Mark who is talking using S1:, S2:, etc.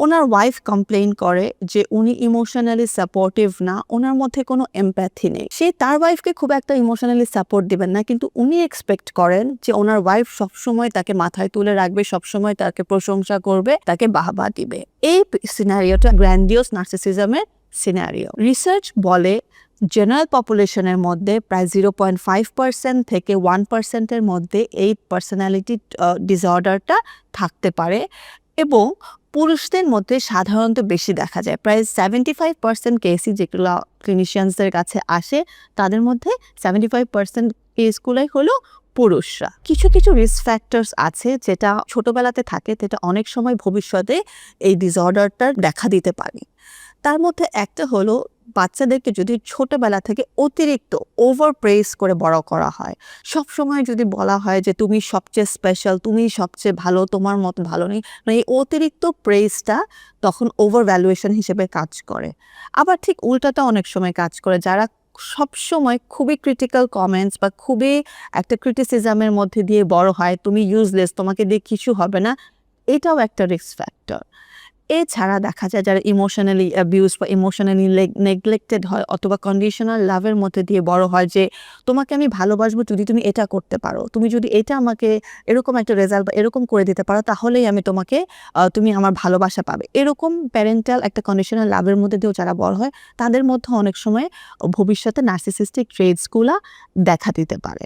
S1: ওনার wife complain করে যে উনি ইমোশনালি সাপোর্টিভ না, ওনার মধ্যে কোনো এমপ্যাথি নেই। সে তার ওয়াইফকে খুব একটা ইমোশনালি সাপোর্ট দিবেন না, কিন্তু উনি এক্সপেক্ট করেন যে ওনার ওয়াইফ সবসময় তাকে মাথায় তুলে রাখবে, সবসময় তাকে প্রশংসা করবে, তাকে বাহবা দিবে। এই সিনারিওটা গ্র্যান্ডিওস নার্সিসিজমের সিনারিও। রিসার্চ বলে জেনারেল পপুলেশনের মধ্যে প্রায় 0.5% থেকে 1%-এর মধ্যে এই পার্সোনালিটি ডিসঅর্ডারটা থাকতে পারে এবং পুরুষদের মধ্যে সাধারণত বেশি দেখা যায়। প্রায় 75% কেসই যেগুলো ক্লিনিশিয়ানসদের কাছে আসে, তাদের মধ্যে 75% কেসগুলোই হলো পুরুষরা। কিছু কিছু রিস্ক ফ্যাক্টরস আছে যেটা ছোটবেলাতে থাকে, যেটা অনেক সময় ভবিষ্যতে এই ডিসঅর্ডারটার দেখা দিতে পারে। তার মধ্যে একটা হলো বাচ্চাদেরকে যদি ছোটবেলা থেকে অতিরিক্ত ওভার প্রেজ করে বড় করা হয়, সব সময় যদি বলা হয় যে তুমি সবচেয়ে স্পেশাল, তুমি সবচেয়ে ভালো, তোমার মতো ভালো নেই, মানে এই অতিরিক্ত প্রেজটা তখন ওভার ভ্যালুয়েশন হিসেবে কাজ করে। আবার ঠিক উল্টাটা অনেক সময় কাজ করে, যারা সবসময় খুবই ক্রিটিক্যাল কমেন্টস বা খুবই একটা ক্রিটিসিজমের মধ্যে দিয়ে বড় হয়, তুমি ইউজলেস, তোমাকে দিয়ে কিছু হবে না, এটাও একটা রিস্ক ফ্যাক্টর। এছাড়া দেখা যায় যারা ইমোশনালি অ্যাবিউজ বা ইমোশনালি নেগলেক্টেড হয় অথবা কন্ডিশনাল লাভের মধ্যে দিয়ে বড় হয়, যে তোমাকে আমি ভালোবাসবো যদি তুমি এটা করতে পারো, তুমি যদি এটা আমাকে এরকম একটা রেজাল্ট বা এরকম করে দিতে পারো, তাহলেই আমি তোমাকে তুমি আমার ভালোবাসা পাবে। এরকম প্যারেন্টাল একটা কন্ডিশনাল লাভের মধ্যে দিয়েও যারা বড় হয়, তাদের মধ্যে অনেক সময় ভবিষ্যতে নার্সিসিস্টিক ট্রেটসগুলো দেখা দিতে পারে।